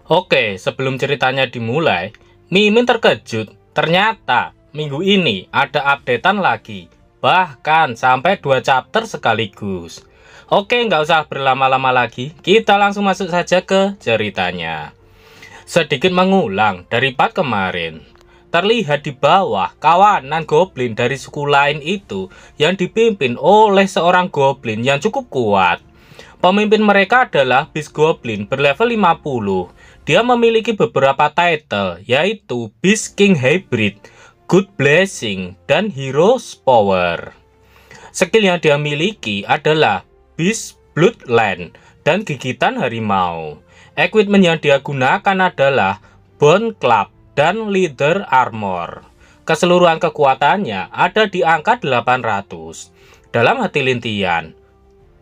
Oke, sebelum ceritanya dimulai, Mimin terkejut. Ternyata minggu ini ada updatean lagi. Bahkan sampai 2 chapter sekaligus. Oke, nggak usah berlama-lama lagi. Kita langsung masuk saja ke ceritanya. Sedikit mengulang dari part kemarin. Terlihat di bawah kawanan goblin dari suku lain itu yang dipimpin oleh seorang goblin yang cukup kuat. Pemimpin mereka adalah Beast Goblin berlevel 50. Dia memiliki beberapa title, yaitu Beast King Hybrid, Good Blessing, dan Hero's Power. Skill yang dia miliki adalah Beast Bloodline dan Gigitan Harimau. Equipment yang dia gunakan adalah Bone Club dan Leather Armor. Keseluruhan kekuatannya ada di angka 800. Dalam hati Lintian,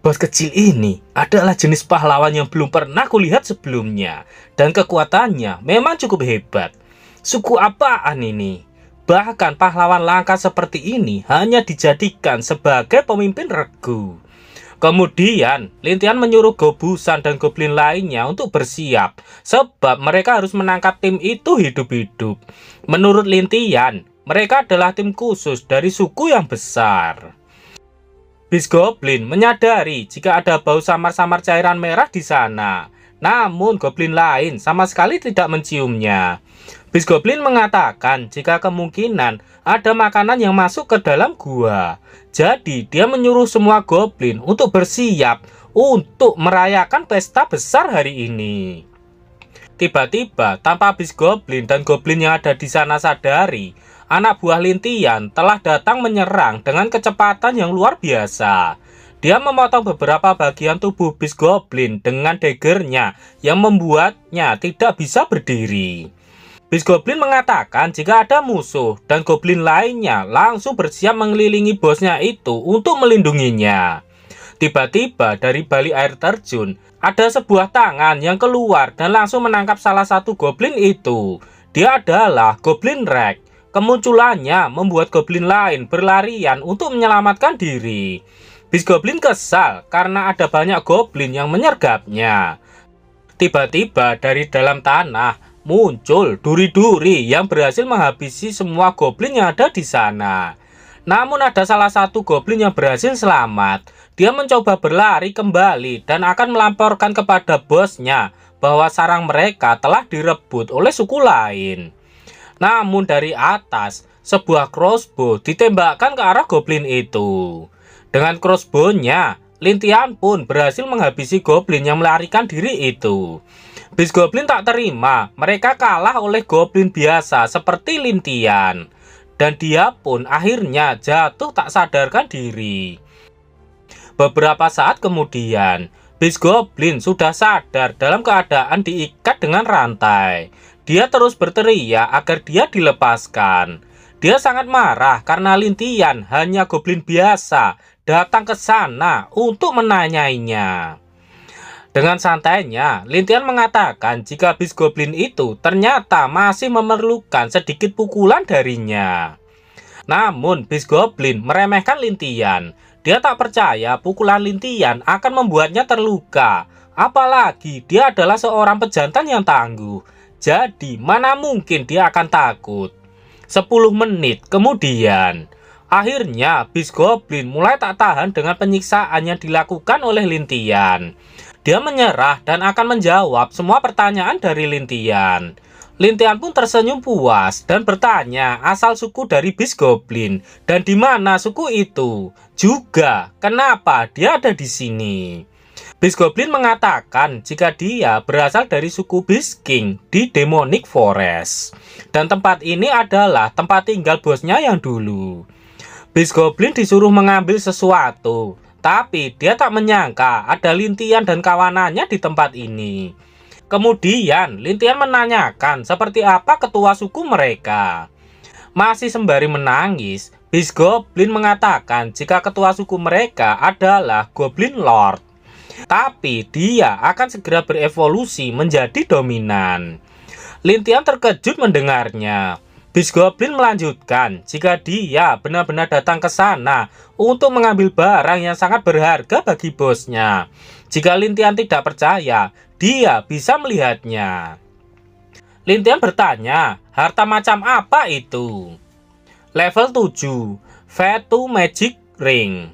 bos kecil ini adalah jenis pahlawan yang belum pernah kulihat sebelumnya. Dan kekuatannya memang cukup hebat. Suku apaan ini? Bahkan pahlawan langka seperti ini hanya dijadikan sebagai pemimpin regu. Kemudian, Lintian menyuruh Gobusan dan goblin lainnya untuk bersiap. Sebab mereka harus menangkap tim itu hidup-hidup. Menurut Lintian, mereka adalah tim khusus dari suku yang besar. Beast Goblin menyadari jika ada bau samar-samar cairan merah di sana. Namun goblin lain sama sekali tidak menciumnya. Beast Goblin mengatakan jika kemungkinan ada makanan yang masuk ke dalam gua. Jadi dia menyuruh semua goblin untuk bersiap untuk merayakan pesta besar hari ini. Tiba-tiba tanpa Beast Goblin dan goblin yang ada di sana sadari, anak buah Lintian telah datang menyerang dengan kecepatan yang luar biasa. Dia memotong beberapa bagian tubuh Beast Goblin dengan daggernya yang membuatnya tidak bisa berdiri. Beast Goblin mengatakan jika ada musuh dan goblin lainnya langsung bersiap mengelilingi bosnya itu untuk melindunginya. Tiba-tiba dari balik air terjun ada sebuah tangan yang keluar dan langsung menangkap salah satu goblin itu. Dia adalah Goblin Rex. Kemunculannya membuat goblin lain berlarian untuk menyelamatkan diri. Beast Goblin kesal karena ada banyak goblin yang menyergapnya. Tiba-tiba dari dalam tanah muncul duri-duri yang berhasil menghabisi semua goblin yang ada di sana. Namun ada salah satu goblin yang berhasil selamat. Dia mencoba berlari kembali dan akan melaporkan kepada bosnya bahwa sarang mereka telah direbut oleh suku lain. Namun dari atas, sebuah crossbow ditembakkan ke arah goblin itu. Dengan crossbow-nya, Lintian pun berhasil menghabisi goblin yang melarikan diri itu. Beast Goblin tak terima, mereka kalah oleh goblin biasa seperti Lintian. Dan dia pun akhirnya jatuh tak sadarkan diri. Beberapa saat kemudian, Beast Goblin sudah sadar dalam keadaan diikat dengan rantai. Dia terus berteriak agar dia dilepaskan. Dia sangat marah karena Lintian hanya goblin biasa datang ke sana untuk menanyainya. Dengan santainya, Lintian mengatakan jika Beast Goblin itu ternyata masih memerlukan sedikit pukulan darinya. Namun Beast Goblin meremehkan Lintian. Dia tak percaya pukulan Lintian akan membuatnya terluka. Apalagi dia adalah seorang pejantan yang tangguh. Jadi mana mungkin dia akan takut. 10 menit kemudian, akhirnya Beast Goblin mulai tak tahan dengan penyiksaan yang dilakukan oleh Lintian. Dia menyerah dan akan menjawab semua pertanyaan dari Lintian. Lintian pun tersenyum puas dan bertanya asal suku dari Beast Goblin dan di mana suku itu. Juga kenapa dia ada di sini. Beast Goblin mengatakan jika dia berasal dari suku Beast King di Demonic Forest. Dan tempat ini adalah tempat tinggal bosnya yang dulu. Beast Goblin disuruh mengambil sesuatu, tapi dia tak menyangka ada Lintian dan kawanannya di tempat ini. Kemudian Lintian menanyakan seperti apa ketua suku mereka. Masih sembari menangis, Beast Goblin mengatakan jika ketua suku mereka adalah Goblin Lord. Tapi dia akan segera berevolusi menjadi dominan. Lintian terkejut mendengarnya. Beast Goblin melanjutkan jika dia benar-benar datang ke sana untuk mengambil barang yang sangat berharga bagi bosnya. Jika Lintian tidak percaya, dia bisa melihatnya. Lintian bertanya, harta macam apa itu? Level 7, V2 Magic Ring.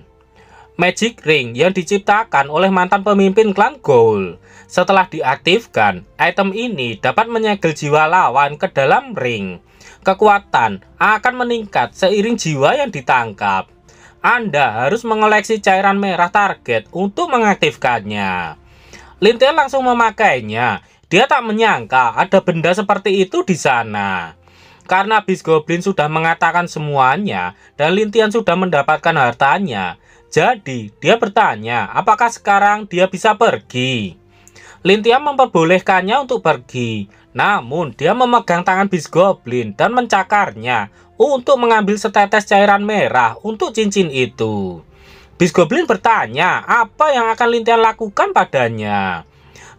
Magic Ring yang diciptakan oleh mantan pemimpin klan Ghoul. Setelah diaktifkan, item ini dapat menyegel jiwa lawan ke dalam ring. Kekuatan akan meningkat seiring jiwa yang ditangkap. Anda harus mengoleksi cairan merah target untuk mengaktifkannya. Lintian langsung memakainya. Dia tak menyangka ada benda seperti itu di sana. Karena Beast Goblin sudah mengatakan semuanya dan Lintian sudah mendapatkan hartanya, jadi dia bertanya apakah sekarang dia bisa pergi. Lintian memperbolehkannya untuk pergi, namun dia memegang tangan Beast Goblin dan mencakarnya untuk mengambil setetes cairan merah untuk cincin itu. Beast Goblin bertanya apa yang akan Lintian lakukan padanya.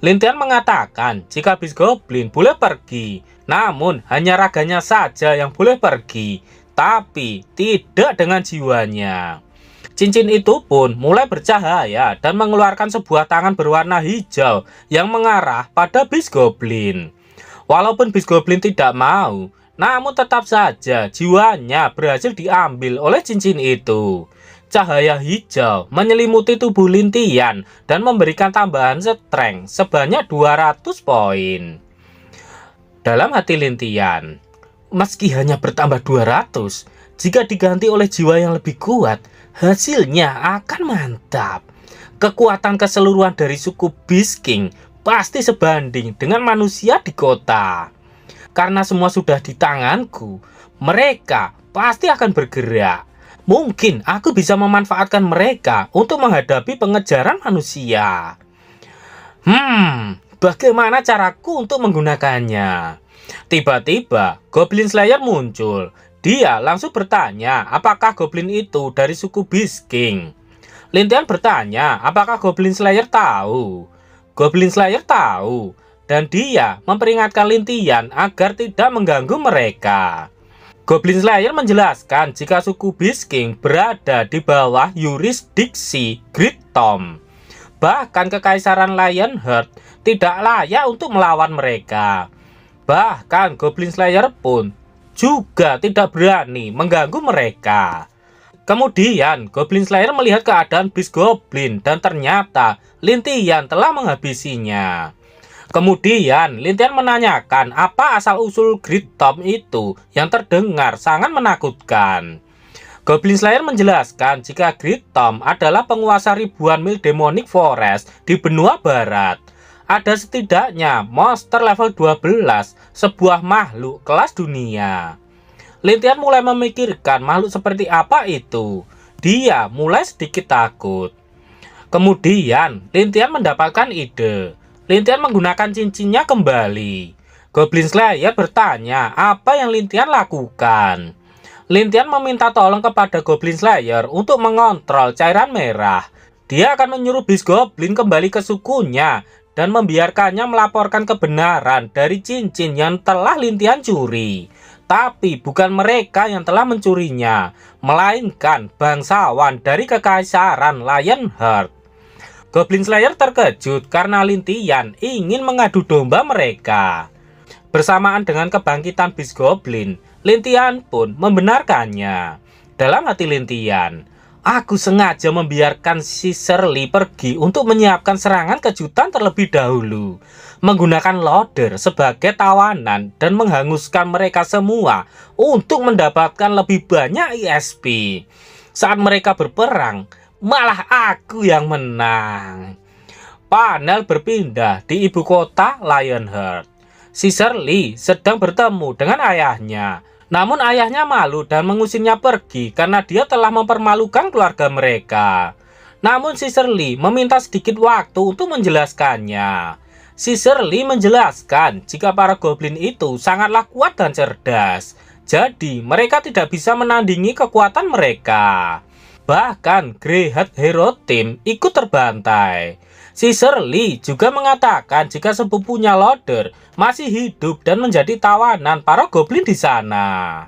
Lintian mengatakan jika Beast Goblin boleh pergi, namun hanya raganya saja yang boleh pergi, tapi tidak dengan jiwanya. Cincin itu pun mulai bercahaya dan mengeluarkan sebuah tangan berwarna hijau yang mengarah pada Beast Goblin. Walaupun Beast Goblin tidak mau, namun tetap saja jiwanya berhasil diambil oleh cincin itu. Cahaya hijau menyelimuti tubuh Lintian dan memberikan tambahan strength sebanyak 200 poin. Dalam hati Lintian, meski hanya bertambah 200, jika diganti oleh jiwa yang lebih kuat, hasilnya akan mantap. Kekuatan keseluruhan dari suku Beast King pasti sebanding dengan manusia di kota. Karena semua sudah di tanganku, mereka pasti akan bergerak. Mungkin aku bisa memanfaatkan mereka untuk menghadapi pengejaran manusia. Bagaimana caraku untuk menggunakannya? Tiba-tiba Goblin Slayer muncul. Dia langsung bertanya apakah Goblin itu dari suku Beast King. Lintian bertanya apakah Goblin Slayer tahu. Goblin Slayer tahu, dan dia memperingatkan Lintian agar tidak mengganggu mereka. Goblin Slayer menjelaskan jika suku Beast King berada di bawah yurisdiksi Great Tom. Bahkan Kekaisaran Lionheart tidak layak untuk melawan mereka. Bahkan Goblin Slayer pun juga tidak berani mengganggu mereka. Kemudian Goblin Slayer melihat keadaan Beast Goblin dan ternyata Lintian telah menghabisinya. Kemudian Lintian menanyakan apa asal-usul Great Tom itu yang terdengar sangat menakutkan. Goblin Slayer menjelaskan jika Great Tom adalah penguasa ribuan mil Demonic Forest di benua barat. Ada setidaknya monster level 12, sebuah makhluk kelas dunia. Lintian mulai memikirkan makhluk seperti apa itu. Dia mulai sedikit takut. Kemudian Lintian mendapatkan ide. Lintian menggunakan cincinnya kembali. Goblin Slayer bertanya apa yang Lintian lakukan. Lintian meminta tolong kepada Goblin Slayer untuk mengontrol cairan merah. Dia akan menyuruh Beast Goblin kembali ke sukunya dan membiarkannya melaporkan kebenaran dari cincin yang telah Lintian curi. Tapi bukan mereka yang telah mencurinya, melainkan bangsawan dari Kekaisaran Lionheart. Goblin Slayer terkejut karena Lintian ingin mengadu domba mereka. Bersamaan dengan kebangkitan Beast Goblin, Lintian pun membenarkannya. Dalam hati Lintian, aku sengaja membiarkan si Shirley pergi untuk menyiapkan serangan kejutan terlebih dahulu, menggunakan loader sebagai tawanan dan menghanguskan mereka semua untuk mendapatkan lebih banyak ISP. Saat mereka berperang, malah aku yang menang. Panel berpindah di ibu kota Lionheart. Si Shirley sedang bertemu dengan ayahnya. Namun ayahnya malu dan mengusirnya pergi karena dia telah mempermalukan keluarga mereka. Namun si Shirley meminta sedikit waktu untuk menjelaskannya. Si Shirley menjelaskan jika para goblin itu sangatlah kuat dan cerdas. Jadi mereka tidak bisa menandingi kekuatan mereka. Bahkan Greyheart Hero Team ikut terbantai. Si Shirley juga mengatakan jika sepupunya Loader masih hidup dan menjadi tawanan para goblin di sana.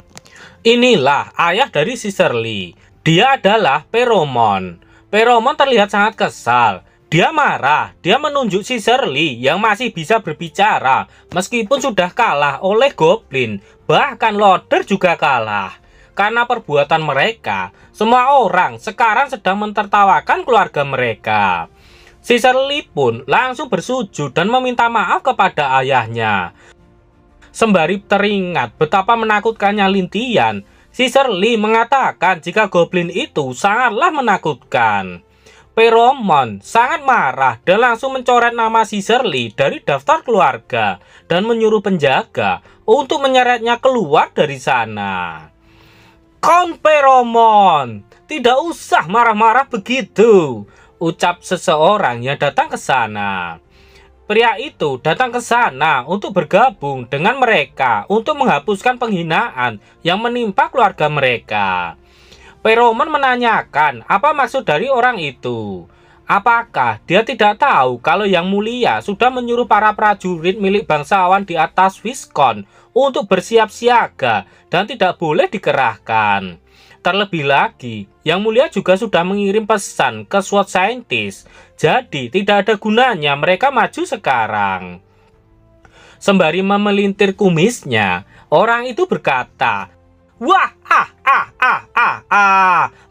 Inilah ayah dari si Shirley. Dia adalah Pheromone. Pheromone terlihat sangat kesal. Dia marah, dia menunjuk si Shirley yang masih bisa berbicara meskipun sudah kalah oleh Goblin. Bahkan Loader juga kalah. Karena perbuatan mereka, semua orang sekarang sedang mentertawakan keluarga mereka. Si Shirley pun langsung bersujud dan meminta maaf kepada ayahnya. Sembari teringat betapa menakutkannya Lintian, si Shirley mengatakan jika Goblin itu sangatlah menakutkan. Peromon sangat marah dan langsung mencoret nama si Shirley dari daftar keluarga dan menyuruh penjaga untuk menyeretnya keluar dari sana. "Count Peromon, tidak usah marah-marah begitu," ucap seseorang yang datang ke sana. Pria itu datang ke sana untuk bergabung dengan mereka untuk menghapuskan penghinaan yang menimpa keluarga mereka. Peromon menanyakan apa maksud dari orang itu. Apakah dia tidak tahu kalau Yang Mulia sudah menyuruh para prajurit milik bangsawan di atas Wisconsin untuk bersiap siaga dan tidak boleh dikerahkan. Terlebih lagi, Yang Mulia juga sudah mengirim pesan ke SWAT Scientist, jadi tidak ada gunanya mereka maju sekarang. Sembari memelintir kumisnya, orang itu berkata, "Wah,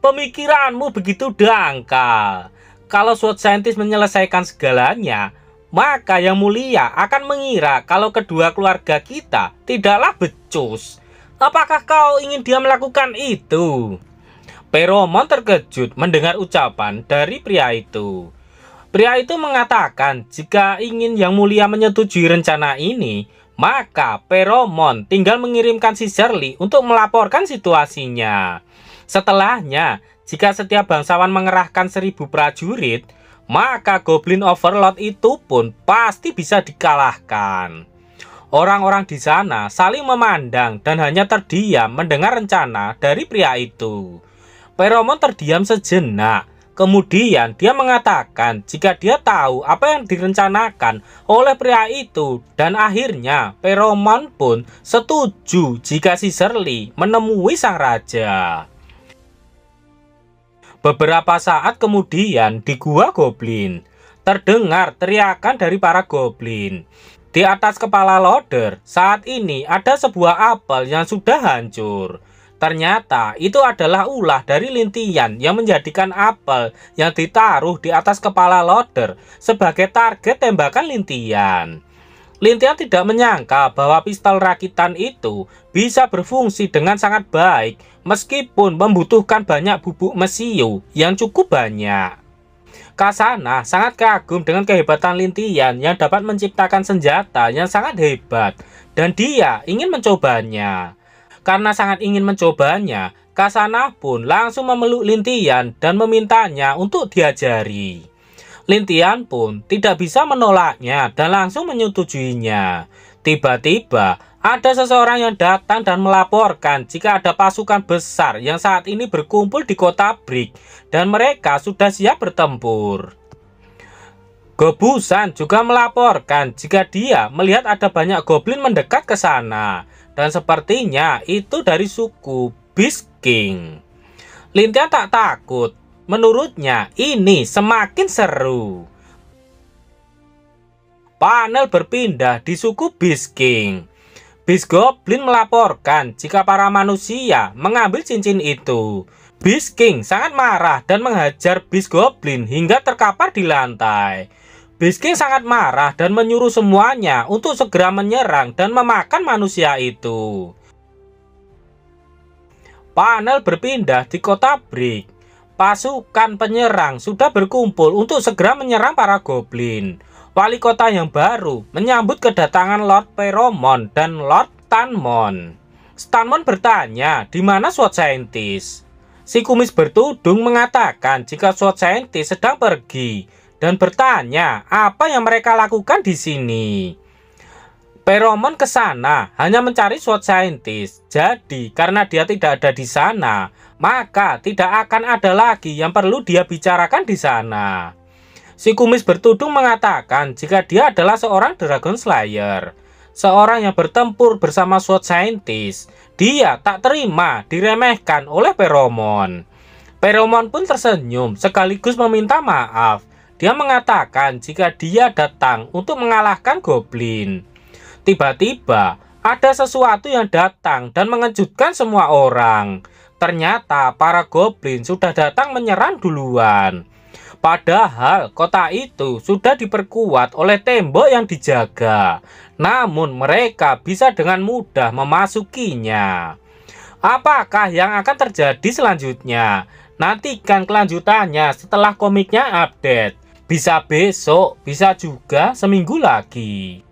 pemikiranmu begitu dangkal. Kalau SWAT Scientist menyelesaikan segalanya, maka Yang Mulia akan mengira kalau kedua keluarga kita tidaklah becus. Apakah kau ingin dia melakukan itu?" Peromon terkejut mendengar ucapan dari pria itu. Pria itu mengatakan jika ingin Yang Mulia menyetujui rencana ini, maka Peromon tinggal mengirimkan si Shirley untuk melaporkan situasinya. Setelahnya, jika setiap bangsawan mengerahkan 1000 prajurit, maka Goblin Overlord itu pun pasti bisa dikalahkan. Orang-orang di sana saling memandang dan hanya terdiam mendengar rencana dari pria itu. Peromon terdiam sejenak. Kemudian dia mengatakan jika dia tahu apa yang direncanakan oleh pria itu, dan akhirnya Peromon pun setuju jika si Shirley menemui sang raja. Beberapa saat kemudian di gua Goblin, terdengar teriakan dari para Goblin. Di atas kepala Loader saat ini ada sebuah apel yang sudah hancur. Ternyata itu adalah ulah dari Lintian yang menjadikan apel yang ditaruh di atas kepala Loader sebagai target tembakan Lintian. Lintian tidak menyangka bahwa pistol rakitan itu bisa berfungsi dengan sangat baik meskipun membutuhkan banyak bubuk mesiu yang cukup banyak. Kasana sangat kagum dengan kehebatan Lintian yang dapat menciptakan senjata yang sangat hebat dan dia ingin mencobanya. Karena sangat ingin mencobanya, Kasana pun langsung memeluk Lintian dan memintanya untuk diajari. Lintian pun tidak bisa menolaknya dan langsung menyetujuinya. Tiba-tiba, ada seseorang yang datang dan melaporkan jika ada pasukan besar yang saat ini berkumpul di kota Brick dan mereka sudah siap bertempur. Gobusan juga melaporkan jika dia melihat ada banyak goblin mendekat ke sana. Dan sepertinya itu dari suku Beast King. Lintian tak takut. Menurutnya ini semakin seru. Panel berpindah di suku Beast King. Beast Goblin melaporkan jika para manusia mengambil cincin itu. Beast King sangat marah dan menghajar Beast Goblin hingga terkapar di lantai. Beast King sangat marah dan menyuruh semuanya untuk segera menyerang dan memakan manusia itu. Panel berpindah di kota Brick. Pasukan penyerang sudah berkumpul untuk segera menyerang para goblin. Wali kota yang baru menyambut kedatangan Lord Peromon dan Lord Stanmon. Stanmon bertanya di mana SWAT Scientist. Si kumis bertudung mengatakan jika SWAT Scientist sedang pergi dan bertanya apa yang mereka lakukan di sini. Peromon ke sana hanya mencari SWAT Scientist. Jadi karena dia tidak ada di sana, maka tidak akan ada lagi yang perlu dia bicarakan di sana. Si kumis bertudung mengatakan jika dia adalah seorang Dragon Slayer, seorang yang bertempur bersama SWAT Scientist. Dia tak terima diremehkan oleh Peromon. Peromon pun tersenyum sekaligus meminta maaf. Dia mengatakan jika dia datang untuk mengalahkan goblin. Tiba-tiba ada sesuatu yang datang dan mengejutkan semua orang. Ternyata para goblin sudah datang menyerang duluan. Padahal kota itu sudah diperkuat oleh tembok yang dijaga. Namun mereka bisa dengan mudah memasukinya. Apakah yang akan terjadi selanjutnya? Nantikan kelanjutannya setelah komiknya update. Bisa besok, bisa juga seminggu lagi.